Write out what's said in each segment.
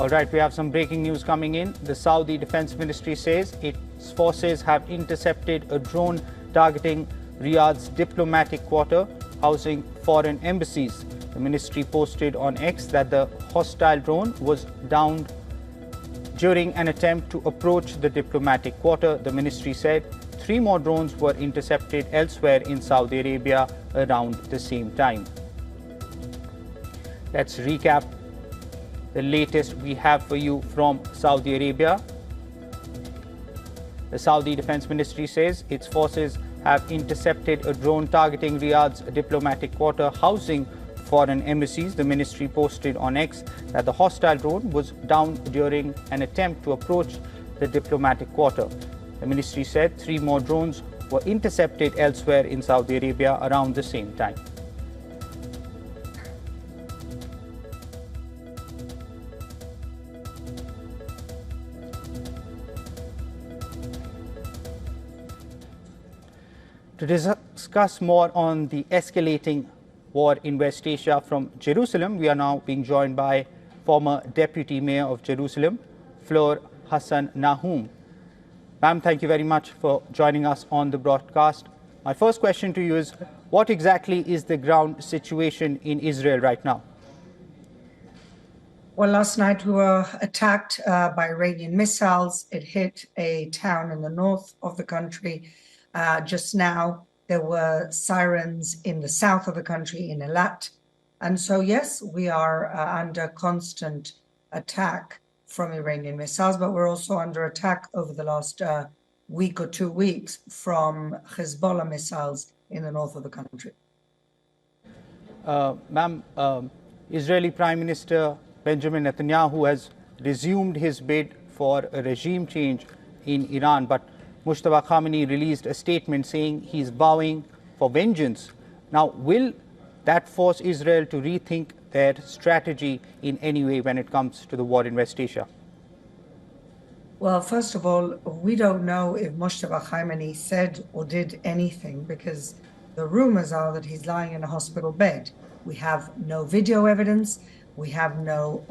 All right, we have some breaking news coming in. The Saudi Defense Ministry says its forces have intercepted a drone targeting Riyadh's diplomatic quarter, housing foreign embassies. The ministry posted on X that the hostile drone was downed during an attempt to approach the diplomatic quarter. The ministry said 3 more drones were intercepted elsewhere in Saudi Arabia around the same time. Let's recap the latest we have for you from Saudi Arabia. The Saudi Defense Ministry says its forces have intercepted a drone targeting Riyadh's diplomatic quarter, housing foreign embassies. The ministry posted on X that the hostile drone was downed during an attempt to approach the diplomatic quarter. The ministry said 3 more drones were intercepted elsewhere in Saudi Arabia around the same time. To discuss more on the escalating war in West Asia from Jerusalem, we are now being joined by former Deputy Mayor of Jerusalem, Fleur Hassan Nahum. Ma'am, thank you very much for joining us on the broadcast. My first question to you is, what exactly is the ground situation in Israel right now? Well, last night we were attacked by Iranian missiles. It hit a town in the north of the country. Just now, there were sirens in the south of the country, in Eilat. And so, yes, we are under constant attack from Iranian missiles, but we're also under attack over the last week or 2 weeks from Hezbollah missiles in the north of the country. Ma'am, Israeli Prime Minister Benjamin Netanyahu has resumed his bid for a regime change in Iran, but Mustafa Khamenei released a statement saying he's vowing for vengeance. Now, will that force Israel to rethink their strategy in any way when it comes to the war in West Asia? Well, first of all, we don't know if Mustafa Khamenei said or did anything, because the rumors are that he's lying in a hospital bed. We have no video evidence. We have no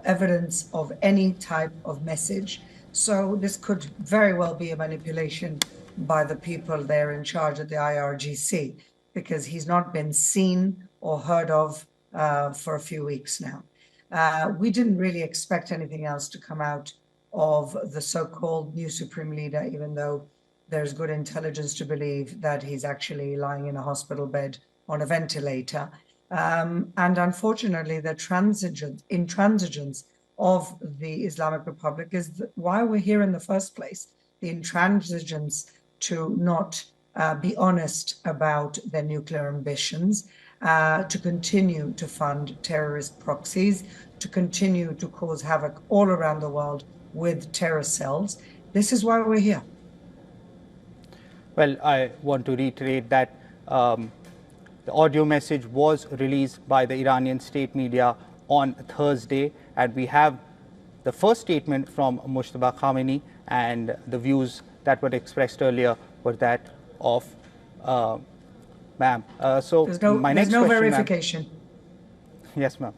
evidence of any type of message. So this could very well be a manipulation by the people there in charge at the IRGC, because he's not been seen or heard of for a few weeks now. We didn't really expect anything else to come out of the so-called new supreme leader, even though there's good intelligence to believe that he's actually lying in a hospital bed on a ventilator. And unfortunately, the intransigence of the Islamic Republic is why we're here in the first place. The intransigence to not be honest about their nuclear ambitions, to continue to fund terrorist proxies, to continue to cause havoc all around the world with terror cells. This is why we're here. Well, I want to reiterate that the audio message was released by the Iranian state media on Thursday, and we have the first statement from Mustafa Khamenei, and the views that were expressed earlier were that of ma'am. So there's no verification. Yes, ma'am.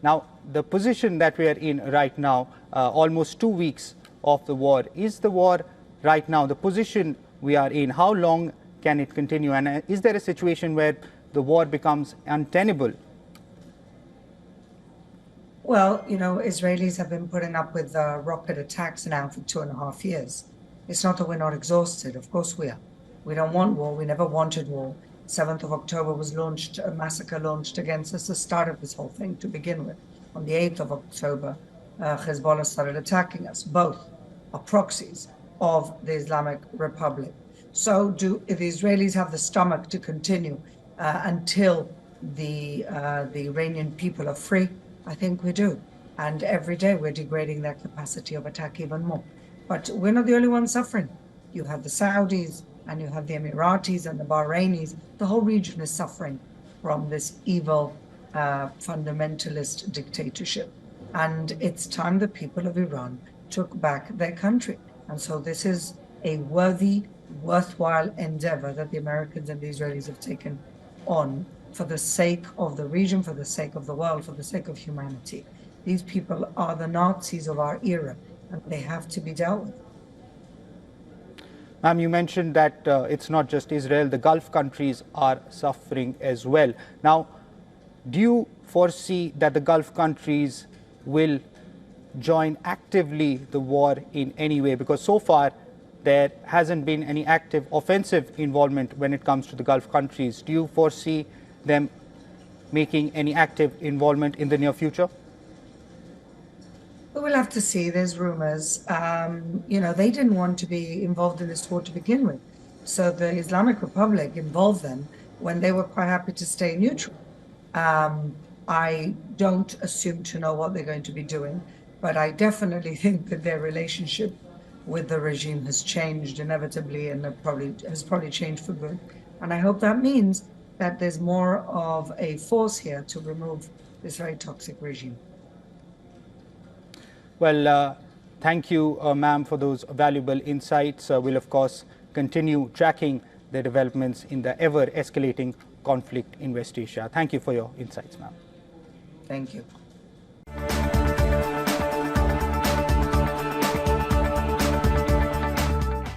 Now, the position that we are in right now, almost 2 weeks of the war, is the war right now, the position we are in, how long can it continue? And is there a situation where the war becomes untenable? Well, you know, Israelis have been putting up with rocket attacks now for 2.5 years. It's not that we're not exhausted. Of course we are. We don't want war. We never wanted war. 7th of October was launched, a massacre launched against us, the start of this whole thing to begin with. On the 8th of October, Hezbollah started attacking us. Both are proxies of the Islamic Republic. So do the Israelis have the stomach to continue until the Iranian people are free? I think we do. And every day we're degrading their capacity of attack even more. But we're not the only ones suffering. You have the Saudis, and you have the Emiratis and the Bahrainis. The whole region is suffering from this evil fundamentalist dictatorship. And it's time the people of Iran took back their country. And so this is a worthwhile endeavor that the Americans and the Israelis have taken on for the sake of the region, for the sake of the world, for the sake of humanity. These people are the Nazis of our era, and they have to be dealt with. Ma'am, you mentioned that it's not just Israel, the Gulf countries are suffering as well. Now, do you foresee that the Gulf countries will join actively the war in any way? Because so far, there hasn't been any active offensive involvement when it comes to the Gulf countries. Do you foresee them making any active involvement in the near future? We'll have to see. There's rumors. They didn't want to be involved in this war to begin with. So the Islamic Republic involved them when they were quite happy to stay neutral. I don't assume to know what they're going to be doing, but I definitely think that their relationship with the regime has changed inevitably and has probably changed for good. And I hope that means that there's more of a force here to remove this very toxic regime. Well, thank you, ma'am, for those valuable insights. We'll, of course, continue tracking the developments in the ever-escalating conflict in West Asia. Thank you for your insights, ma'am. Thank you.